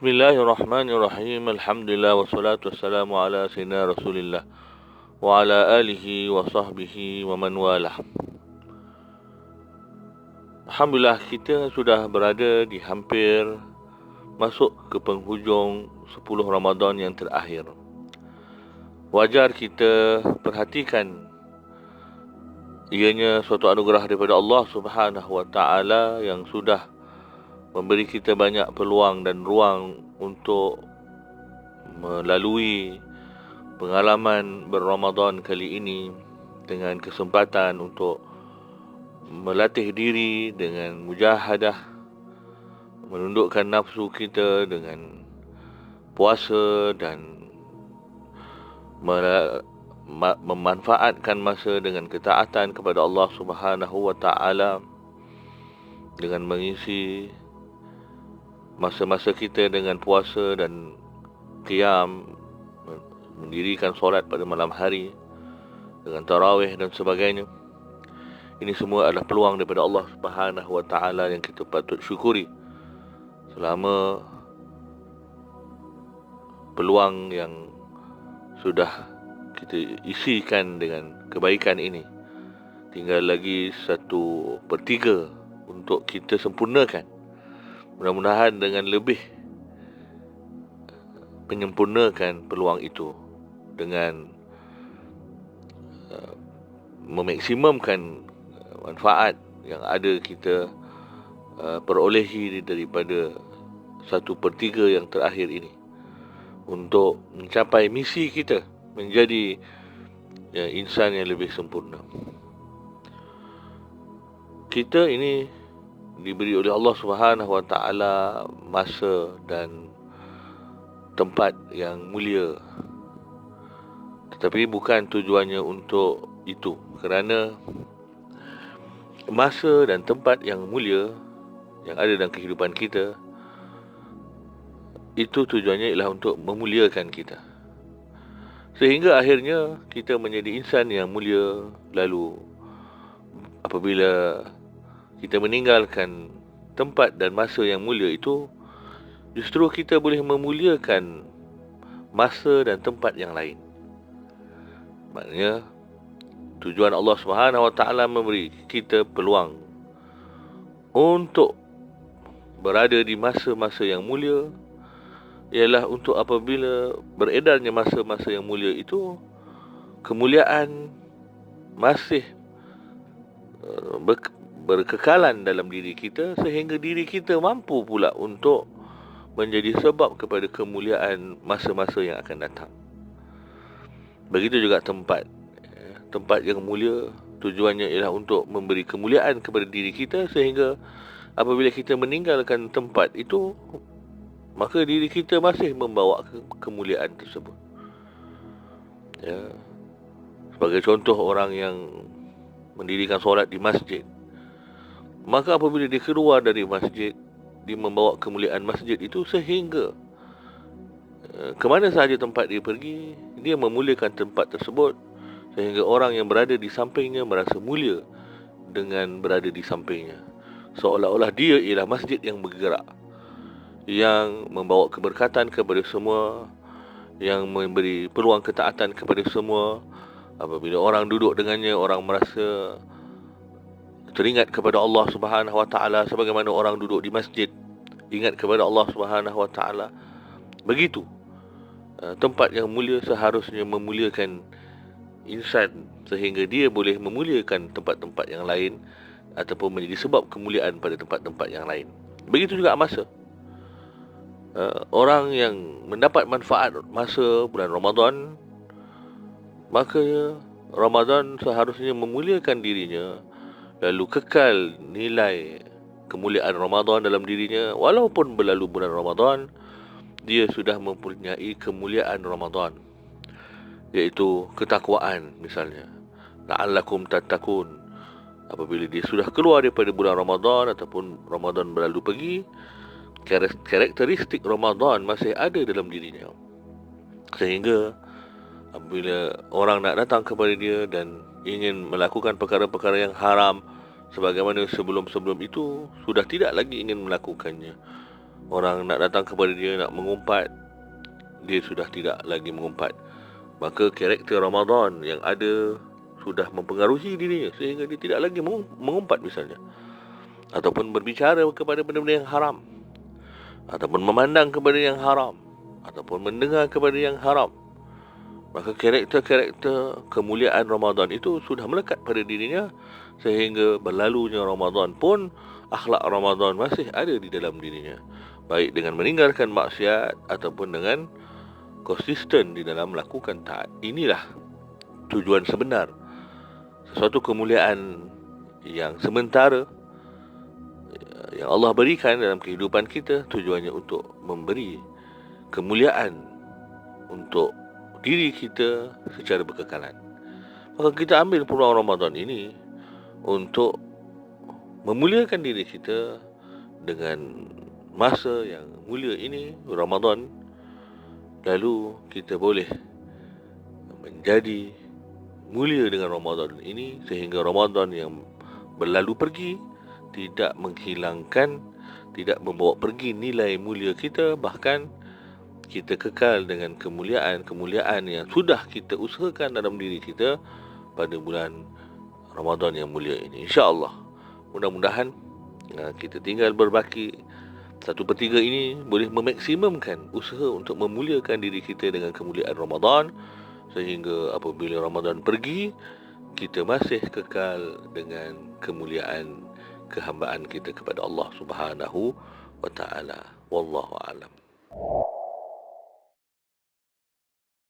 Bismillahirrahmanirrahim. Alhamdulillah wassalatu wassalamu ala sayyidina Rasulillah wa ala alihi wa sahbihi wa man walah. Alhamdulillah, kita sudah berada di hampir masuk ke penghujung 10 Ramadan yang terakhir. Wajar kita perhatikan ianya suatu anugerah daripada Allah Subhanahu wa taala yang sudah memberi kita banyak peluang dan ruang untuk melalui pengalaman berRamadan kali ini dengan kesempatan untuk melatih diri dengan mujahadah, menundukkan nafsu kita dengan puasa dan memanfaatkan masa dengan ketaatan kepada Allah Subhanahu wa taala, dengan mengisi masa-masa kita dengan puasa dan qiyam, mendirikan solat pada malam hari dengan tarawih dan sebagainya. Ini semua adalah peluang daripada Allah Subhanahu wa taala yang kita patut syukuri selama peluang yang sudah kita isikan dengan kebaikan ini. Tinggal lagi 1/3 untuk kita sempurnakan. Mudah-mudahan dengan lebih menyempurnakan peluang itu dengan memaksimumkan manfaat yang ada kita perolehi daripada 1/3 yang terakhir ini untuk mencapai misi kita menjadi insan yang lebih sempurna. Kita ini diberi oleh Allah Subhanahu wa taala masa dan tempat yang mulia. Tetapi bukan tujuannya untuk itu, kerana masa dan tempat yang mulia yang ada dalam kehidupan kita itu tujuannya ialah untuk memuliakan kita, sehingga akhirnya kita menjadi insan yang mulia. Lalu apabila kita meninggalkan tempat dan masa yang mulia itu, justru kita boleh memuliakan masa dan tempat yang lain. Maknanya tujuan Allah Subhanahu wa taala memberi kita peluang untuk berada di masa-masa yang mulia ialah untuk apabila beredarnya masa-masa yang mulia itu, kemuliaan masih berkekalan dalam diri kita, sehingga diri kita mampu pula untuk menjadi sebab kepada kemuliaan masa-masa yang akan datang. Begitu juga tempat yang mulia, tujuannya ialah untuk memberi kemuliaan kepada diri kita, sehingga apabila kita meninggalkan tempat itu, maka diri kita masih membawa kemuliaan tersebut. Sebagai contoh, orang yang mendirikan solat di masjid, maka apabila dia keluar dari masjid, dia membawa kemuliaan masjid itu, sehingga ke mana sahaja tempat dia pergi, dia memuliakan tempat tersebut, sehingga orang yang berada di sampingnya merasa mulia dengan berada di sampingnya, seolah-olah dia ialah masjid yang bergerak, yang membawa keberkatan kepada semua, yang memberi peluang ketaatan kepada semua. Apabila orang duduk dengannya, orang merasa teringat kepada Allah Subhanahu wa taala sebagaimana orang duduk di masjid ingat kepada Allah Subhanahu wa taala. Begitu tempat yang mulia seharusnya memuliakan insan, sehingga dia boleh memuliakan tempat-tempat yang lain ataupun menjadi sebab kemuliaan pada tempat-tempat yang lain. Begitu juga masa. Orang yang mendapat manfaat masa bulan Ramadan, maka Ramadan seharusnya memuliakan dirinya, lalu kekal nilai kemuliaan Ramadan dalam dirinya. Walaupun berlalu bulan Ramadan, dia sudah mempunyai kemuliaan Ramadan, iaitu ketakwaan misalnya. La'allakum tattaqun. Apabila dia sudah keluar daripada bulan Ramadan ataupun Ramadan berlalu pergi, karakteristik Ramadan masih ada dalam dirinya, sehingga apabila orang nak datang kepada dia dan ingin melakukan perkara-perkara yang haram sebagaimana sebelum-sebelum itu, sudah tidak lagi ingin melakukannya. Orang nak datang kepada dia, nak mengumpat, dia sudah tidak lagi mengumpat. Maka karakter Ramadan yang ada sudah mempengaruhi dirinya sehingga dia tidak lagi mengumpat misalnya, ataupun berbicara kepada benda-benda yang haram, ataupun memandang kepada yang haram, ataupun mendengar kepada yang haram. Maka karakter-karakter kemuliaan Ramadan itu sudah melekat pada dirinya sehingga berlalunya Ramadan pun akhlak Ramadan masih ada di dalam dirinya, baik dengan meninggalkan maksiat ataupun dengan konsisten di dalam melakukan taat. Inilah tujuan sebenar. Sesuatu kemuliaan yang sementara yang Allah berikan dalam kehidupan kita, tujuannya untuk memberi kemuliaan untuk diri kita secara berkekalan. Maka kita ambil peluang Ramadan ini untuk memuliakan diri kita dengan masa yang mulia ini, Ramadan. Lalu kita boleh menjadi mulia dengan Ramadan ini sehingga Ramadan yang berlalu pergi tidak menghilangkan, tidak membawa pergi nilai mulia kita, bahkan kita kekal dengan kemuliaan yang sudah kita usahakan dalam diri kita pada bulan Ramadan yang mulia ini. InsyaAllah, mudah-mudahan kita tinggal berbaki 1/3 ini boleh memaksimumkan usaha untuk memuliakan diri kita dengan kemuliaan Ramadan, sehingga apabila Ramadan pergi, kita masih kekal dengan kemuliaan kehambaan kita kepada Allah Subhanahu wa taala. Wallahu a'lam.